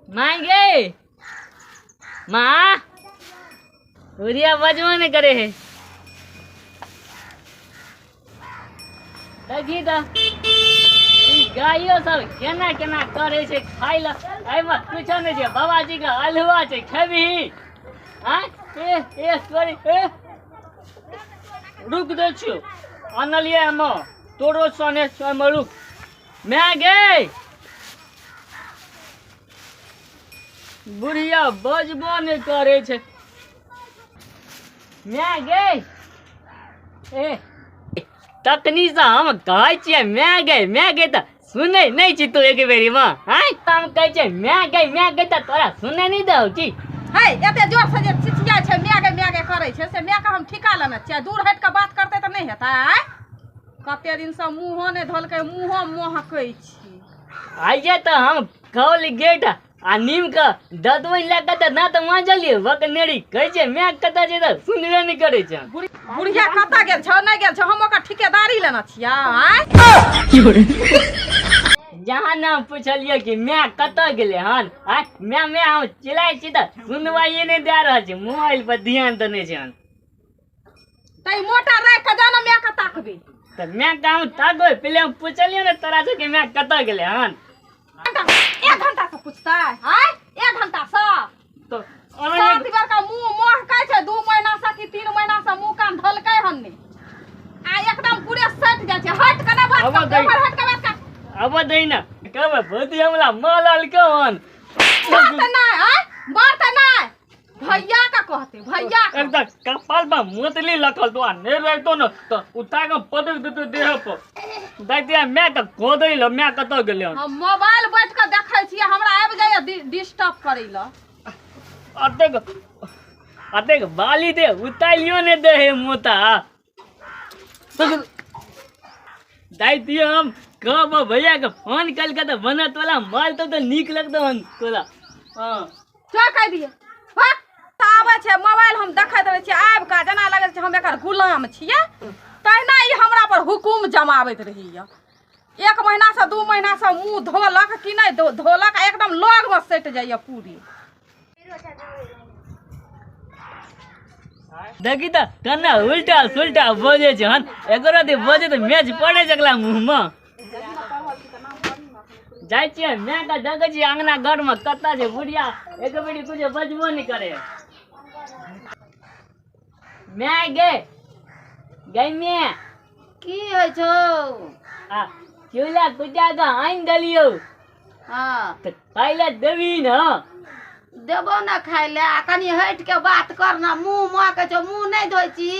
माँ गे माँ उरिया बजबो नहीं करे है। देखी तो गायो सब केना केना करे छे खाई ला एमे कुछो नहीं छे। बाबाजी का हलवा छे खेबी। हां ए सॉरी ए रुक दे छियो अनलिए हम तोरो सने समय रुक मैं गे बुढ़िया बजबो नहीं करे छे। मैं गे ए तकनी से हम कहै छियै मैं गए त सुनै नहीं छी तू एक बेरी में। हां हम कहै छै मैं गए त तोरा सुनै नहीं दौ की। है एते जोर से जे चिचिया छै मैं गे करे छै से मैं का हम ठिका लेना छै। दूर हट के बात करते त नहीं हेतै। कते दिन से मुंहो ने धोलकै मुंहो महकै छी। आइए तो हम खोल गेट आ नीम का ददवई लगा त ना त मांजलिए वकनेरी कहै छै मैं कता जे त सुनबे नहीं करे छै। बुढ़िया कता गेल छौ नहीं गेल छौ हम ओकर ठिकेदारी लेना छिया। जहाँ नाम पूछलिए कि मैं कता गेले हन आ मैं हम चिल्लाइ छी त सुनवाई नहीं दे रहल छै। मोबाइल पर ध्यान देने छै हन तई मोटा राख के जाना मैं का ताकबे त मैं काम ताको पहले हम पूछलिए ना तोरा से कि मैं कता गेले हन। 1 घंटा से पूछता है 1 घंटा से तो सात बार का मुंह महकै छै। 2 महीना से कि 3 महीना से मुंह कान धलकै हन ने आ एकदम पूरे सट जाय छै। हट के ना बात कर हट के बात कर अब दई ना कहबे भोती हमला मालाल के हन बात नहीं है बात नहीं भैया का कहते भैया एकदम कपाल पर मोतली लखल तो ने रहतो न तो उठा के पटक देते देह पर दैतिया मैं का खोदै ल मैं कत गेले हन। हम मोबाइल बैठ के देखै छी हमरा आबि जाय डिस्टर्ब करै ल अतेक बाली दे उतालियो ने दे हे मोता दैतिया हम कब भैया के फोन कल के तो बनत वाला माल तो नीक लगतो हन तोला। हां क्या कह दिए आबे छै मोबाइल हम देखैत रहै छी आबि का जना लगै छै हम एकर गुलाम छियै। तहिना ई हमरा पर हुकुम जमाबैत रहिया। 1 महीना से 2 महीना से मुंह धोलक कि नहीं धोलक एकदम लग में सट जाइए पूरी। देखी त कन्ना उल्टा सुल्टा बोजे छ हन एकरो दे बोजे त मैच पड़े जगला मुंह में जाय छियै मैं का जगह छी अंगना घर में कता छै बुढ़िया एक बेरी कुछ बजबो नहीं करे। मैं गई मैं की होय छौ आ चूल्हा कुटा का आइन दलियो। हां त खाइले देवी न देबो ना खाइ ले कनी हट के बात करना मुंह महकै छौ मुंह नहीं धोइ छी।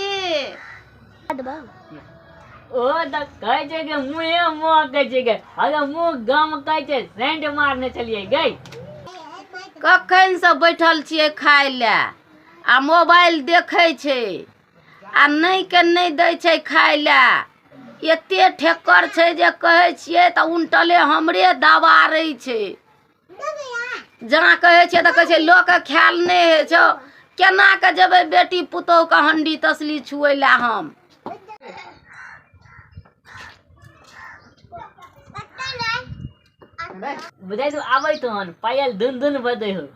ओ त कहै छै के मुंह महकै छै के अगर मुंह गम कहै छै सेंट मारने चलिए गई। कखन से बैठल छियै खाइ ले आ मोबाइल देखै छै आ नहीं के नहीं दै छै खाइ ले। एते ठेकर छै जे कहै छियै त उनटले हमरे दबारै छै। जहाँ कहै छियै त कहै छै लोक के ख्याल नहीं है छौ केना के जेबै बेटी पुतोह के हंडी तसली छुए ले हम। बुझाइ तो आबै तो हन पायल धुन धुन बदै हो।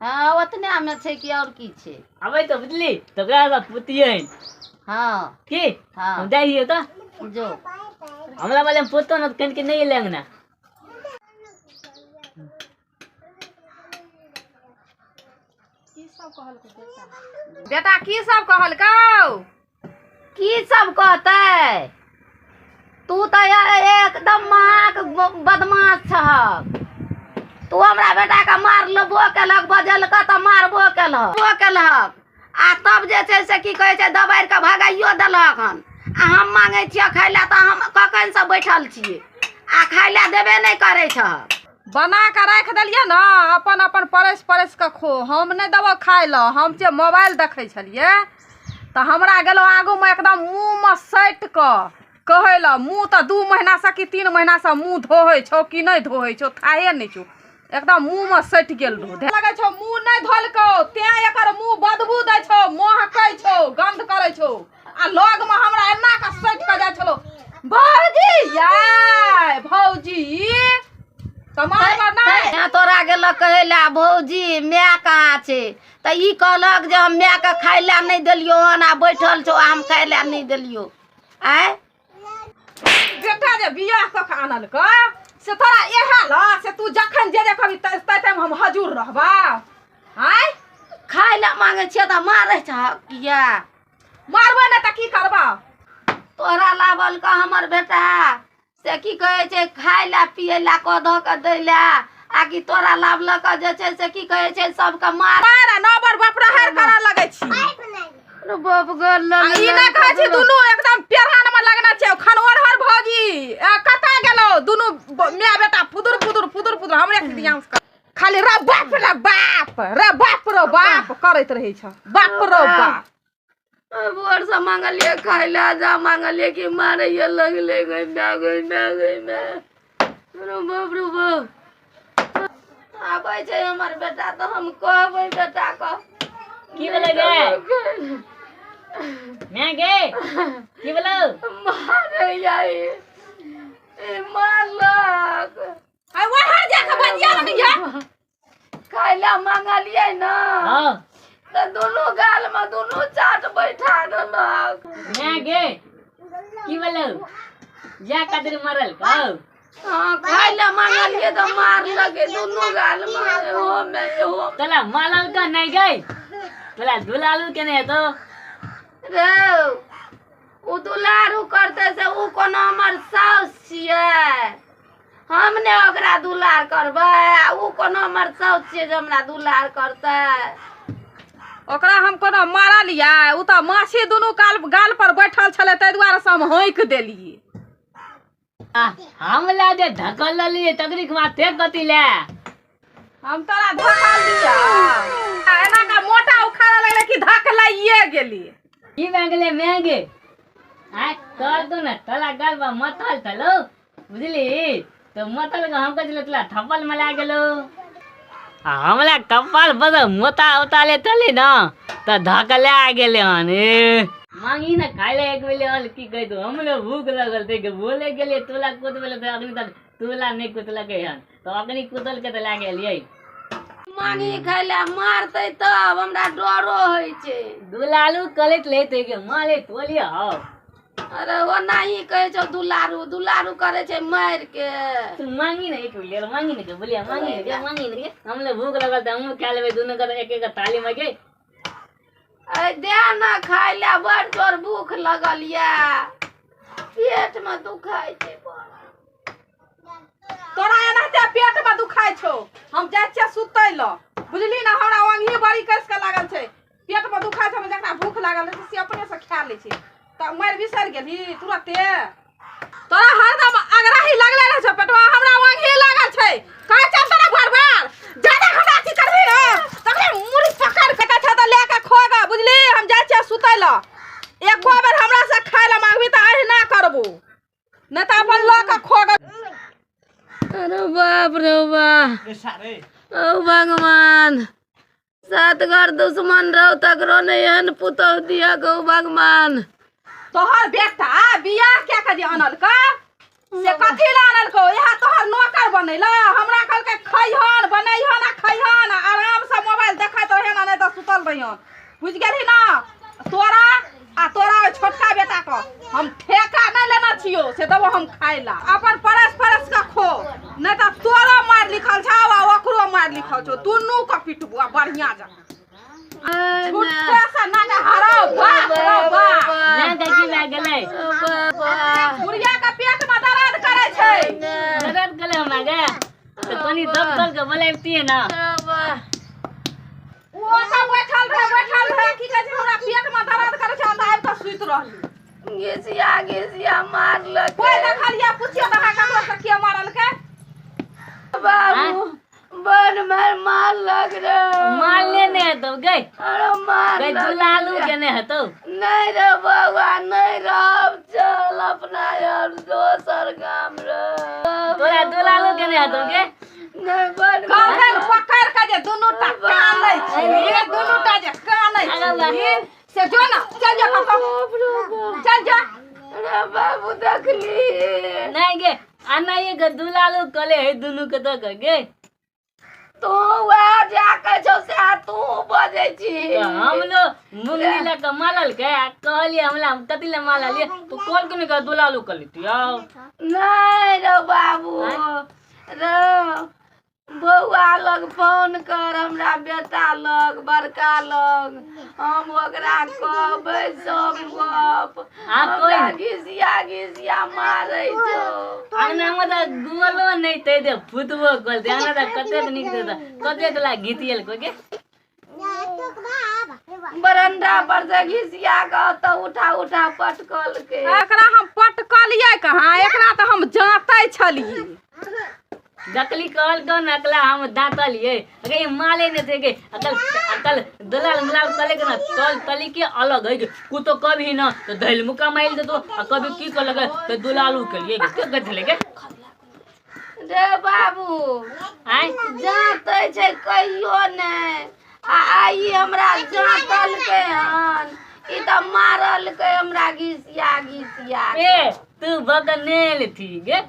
हां ओतने में छै कि और की छै आबै तो बुझली तो ओकरा पुतियै। हां की हां हम जाइए तो जो हमरा वाले पुतो न कन के नहीं लेंगना बेटा की सब कहलकौ की सब कहतै तू तो एकदम महाक बदमाश छहक। तू हमरा बेटा के मार लेबो केलक बजलक त मारबो केलक आ तब जे छै से की कहै छै दबारि के भगाइयो देलक हन आ हम मांगे छियै खाइ ले त हम कखन से बैठल छियै आ खाइ ले देबे नहीं करे छ। बना के राख देलिए ना अपन अपन परस के खो हम नहीं देबो खाइ ल। हम जे मोबाइल देखै छलिए त हमरा गेलो आगू में एकदम मुंह में सट क कहै ल मुंह त 2 महीना से कि 3 महीना से मुंह धोहै छौ कि नहीं धोहै छौ थाहे नहीं छौ एकदम मुंह में सट गेल लगे छौ मुंह नहीं धोलकौ ते एकर मुंह बदबू दै छौ महकै छौ गंध करे छौ आ लग में हमरा एना के सट के जाय छलो भौजी याय भौजी तो मारबो नहीं तोरा गेल कहला भौजी माय कहाँ छै त ई कहलक जे हम माय के खाय ला नहीं देलियो हन आ बैठल छौ हम खाय ला नहीं देलियो आय बेटा जे बियाह क के आनल क से तोरा एहा ल से तू जखन जे कभी तै हम हजूर रहबा आय खाय ला मांगे छिय त मारै छ किया मारबो न त की करबा तोरा लावल का हमर बेटा से की कहे छै खाय ला पिए ला क ध के दै ला आ कि तोरा लावल का जे छै से की कहे छै सबके मार मारा नबर बपरहर करा लगै छी रे बाप गल ई ना कहै छी दुनु एकदम पेरान में लगना छै खनोरहर भौजी कता गेलो दुनु माय बेटा फुदुर फुदुर फुदुर फुदुर हमरे दियां खाली रे बाप रे बाप करैत रहै छ बाप रे बाप बोर से मांगलिए खाय ला जा मांगलिए कि मारे ये लगले गई मैं रो बाप आबै छै हमर बेटा तो हम कहबै बेटा क की बोले गे मैं गे की बोलो मारे जाई ए मारलक आई वहां जाके बजिया लगिया खाय ला मांगलिए ना हां त दोनों गाल में दोनों चाट बैठा देलक मैं गे की बोलो जा कदर मरल कहू हाँ खाय ला मांगलिए तो मार लगे दोनों गाल में हो तला मालल का नहीं गई तला दुलालू के नहीं तो रे उ दुलारू करते से उ कोनो हमर साउस छियै हमने ओकरा दुलार करबै उ कोनो हमर साउस छियै जे हमरा दुलार करतै ओकरा हम कोनो मारा लिया उ त माछी दुनु गाल पर बैठल छले तै दुआरे से हम होइक देलिए हम ला दे धकल लिए तकरीक माते कति ले हम तोरा धकल दिया एना का मोटा उखाड़ा लगले कि धकलाइए गेली की मांगले महंगे आ कर दो ना तला गाल बा मतल तलो बुझली तो मतल का हम कजले तला थप्पल में ला गेलो हमला कपाल बद मोता उताले तले ना त धकले आ गेले हने मांगी ना खाइले एक बेले हल की कह दो हमले भूख लगल थे के बोले गेले तोला कुत बेले तो अग्नि तक तोला नहीं कुतला के हन तो अग्नि कुतल के त ला गेलिए मांगी खाइला मारतै तब हमरा डरो होइ छै दुलालू कलेत लेते के माले तोलिया हो अरे वो नहीं कहे छो दुलारू करे छै मार के तू मांगी ना एक बेले मांगी ना के बोलिया मांगी ना के हमले भूख लगल त हम खा लेबे दोनों का एक एक थाली में के दे ना खाय ला बड़ जोर भूख लगल या पेट में दुखाय छै तोरा एनाते पेट में दुखाय छौ हम जाय छियै सुतै ल बुझली ना हमरा ओंघी बड़ी कस के लागल छै पेट में दुखाय छै जकरा भूख लागल छै से अपने से खा लै छै त मर बिसर गेली तुरंते तोरा हरदम अगराही लगले रह छै पेटवा हमरा ओंघी लागल छै कहै छै तोरा बार ज्यादा हमरा की करबी रे तकरे मुड़ी पकड़ के छ त लेके खोगा बुझली हम जाय छियै सुतै ल एक बेर हमरा से खाय ला मांगबी त अहिना करबो न त अपन ल के खोगा अरे बाप रे बाप ओ भगवान सात घर दुश्मन रहो तकरो नहीं हन पुतौ दिया गो भगवान तोहर बेटा बियाह क्या के जे अनल का से कथी ला अनल को यहाँ तोहर नौकर बनैला हमरा कहलकै खैहन बनैहन आ खैहन आराम से मोबाइल देखैत रहन नहीं तो सुतल रहियन बुझ गेली ना तोरा छोटका बेटा को हम ठेका नहीं लेना छियो से देबो हम खाय ला अपन परस के खो नहीं तो तोरा मार लिखल छौ आ ओकरो मार लिखल छौ दुनू के पिटबो आ बढ़िया जा छुट्टे से ना के हरो बाप रो बाप ना देखी ला गेले बुढ़िया के पेट में दर्द करे छै दर्द गले हम आगे तो तनी दब कर के बोलैती है ना वो सब बैठल रहे की कहै छै हमरा पेट में दर्द करे छै त आब त सुइत रहली गेसिया मारलक कोई देखलिया पुछियो त ककरो से के मारल के बाबू बन मारलक रे मार लेने तो गई अरे मार गई दुलालू के ने हतो नहीं रे बाबा नहीं रब चल अपना यार दोसर गाम रे तोरा दुलालू के ने हतो के नहीं बन कहन पकड़ के जे दुनू टा कानै छै ये दुनू टा जे कानै छै से जो ना चल जा कतो चल जा अरे बाबू देखली नहीं गे आना ये दुलालू कले है दुनू के तो गे तू वह जाके छौ से तू बजे छी। हम लोग मुंगली ला के मालल के कहलिए हमला कथि ला माला लिए तू कॉल क्यों नहीं कर दुलालू कर लेती आओ नहीं रो बाबू रो बउआ लग फोन कर हमरा बेटा लग बड़का लग हम ओकरा कहबै सब गप कोई घिसिया मारै छौ। आना मत गोलो नहीं ते दे फुटबो गोल दे आना त कते निक दे कते ला घितियल को के बरंडा पर से घिसिया के त उठा पटकल के एकरा हम पटकलिए कहाँ एकरा तो हम जांतै छलिए जकली कहल को नकला हम दांतल ये अरे ये माले ने थे के अकल दलाल मलाल कले के ना तल तली के अलग है कु तो कभी ना तो धैल मुका माइल दे तो कभी की कर लगे तो दुलालू के लिए के गथले के रे बाबू आय जांतै छै कहियो ने आई हमरा जांतल के हन ई त मारल के हमरा घिसिया ए तू बगनेल थी गे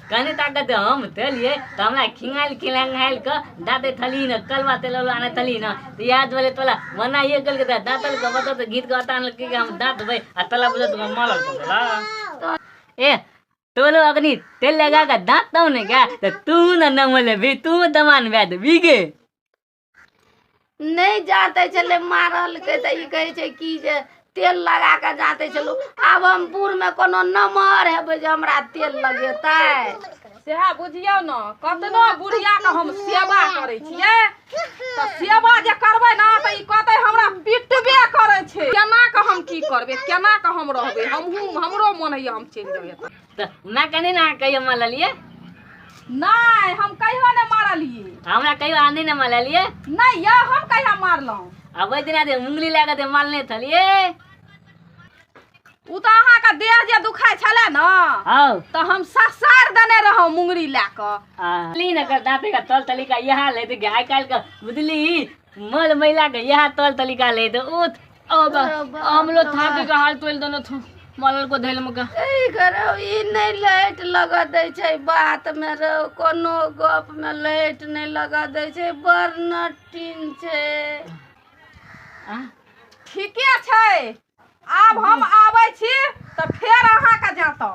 कने ताकत हम तलिए त हमरा खिंगाइल क दाते थली न कलवा तेल आने थली न त याद वाले तोला मना ये गल के दातल के बता त गीत गातान के हम दात भाई आ तला बुझत मालल तला ए तोलो अग्नि तेल लगा के दांत तो ने क्या त तू न नमले भी तू दमान बैद बीगे नहीं जाते चले मारल के त ई कहे छै की जे तेल लगा के जाते चलो आब हम पुर में कोनो नमर हेबै जे हमरा तेल लगेतै सेहा बुझियौ न कतनो बुढ़िया के हम सेवा करै छियै त सेवा जे करबै न त ई कहतै हमरा पिटबे करै छै केना के हम की करबै केना के हम रहबै हमरो मन है हम चलि जेबै त मैं कने ना कहियो माललिए नहीं हम कहियो ने मारलिए हमरा कहियो आने न माललिए नहीं या हम कहिया मारलौ अब ओइ दिना दे मुंगली लगा दे मालने थलिए उ त अहाँ के देह जे दुखाय छले न हां त हम ससार देने रहौ मुंगरी ला क ली न कर दाते का तल तली का यहाँ ले दे गाय काल का बुदली मल महिला के यहाँ तल तली का ले दे उठ अब हम लोग थाके का हाल तोल दनो थो मलल को धैल मका ए करो ई नहीं लाइट लगा दै छै बात में रो कोनो गप में लाइट नहीं लगा दै छै बर्नटिन छै ठीके छै आब हम आबै छी त फेर अहाँ के जातौ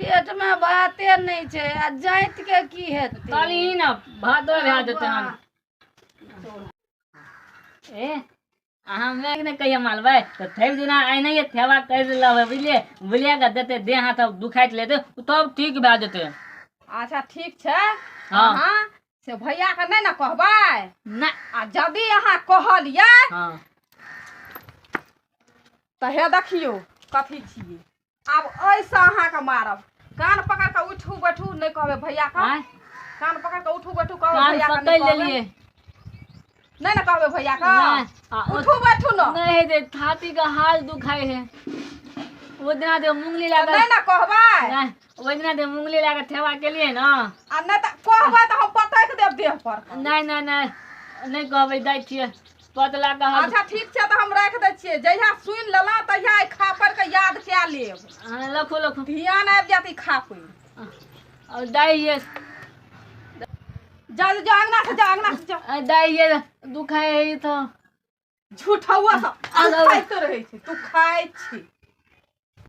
पेट में बाते नहीं छै आ जाइत के की हेतै तली न भादो भा देते हम ए अहाँ मैं ने कहिया मालबै तो थैब दिना आइ नहीं थेवा कर लवे बुलिया का देते दे हाथ दुखाइत लेते तब ठीक भा जेते अच्छा ठीक छै हां हां से भैया के नहीं न कहबै ना आ जदी अहाँ कहलिए हां त हे देखियो कथी छिए आब ऐसे अहाँ के मारब कान पकड़ के उठू बैठू नहीं कहबे भैया का कान पकड़ के उठू बैठू कहबे भैया का पकड़ ले लिए नहीं न कहबे भैया का उठू बैठू न नहीं दे छाती का हाल दुखाए है वो दिना दे मुंगली लगा नहीं न कहबै नहीं वो दिना दे मुंगली लगा ठेवा के लिए ना आ नहीं त कहबै त हम पटक देब देह पर नहीं नहीं नहीं नहीं कहबै दै छियै पतला का हाल अच्छा ठीक छै त हम राख दै छियै जहिया सुन लेला तहिया ई खापर के याद के लेब लखो लखो ध्यान आबि जात ई खापर और दाइए जा अंगना से जा दाइए दुखाए है तो झूठ हुआ सब खाइत रहे छै तू खाइ छी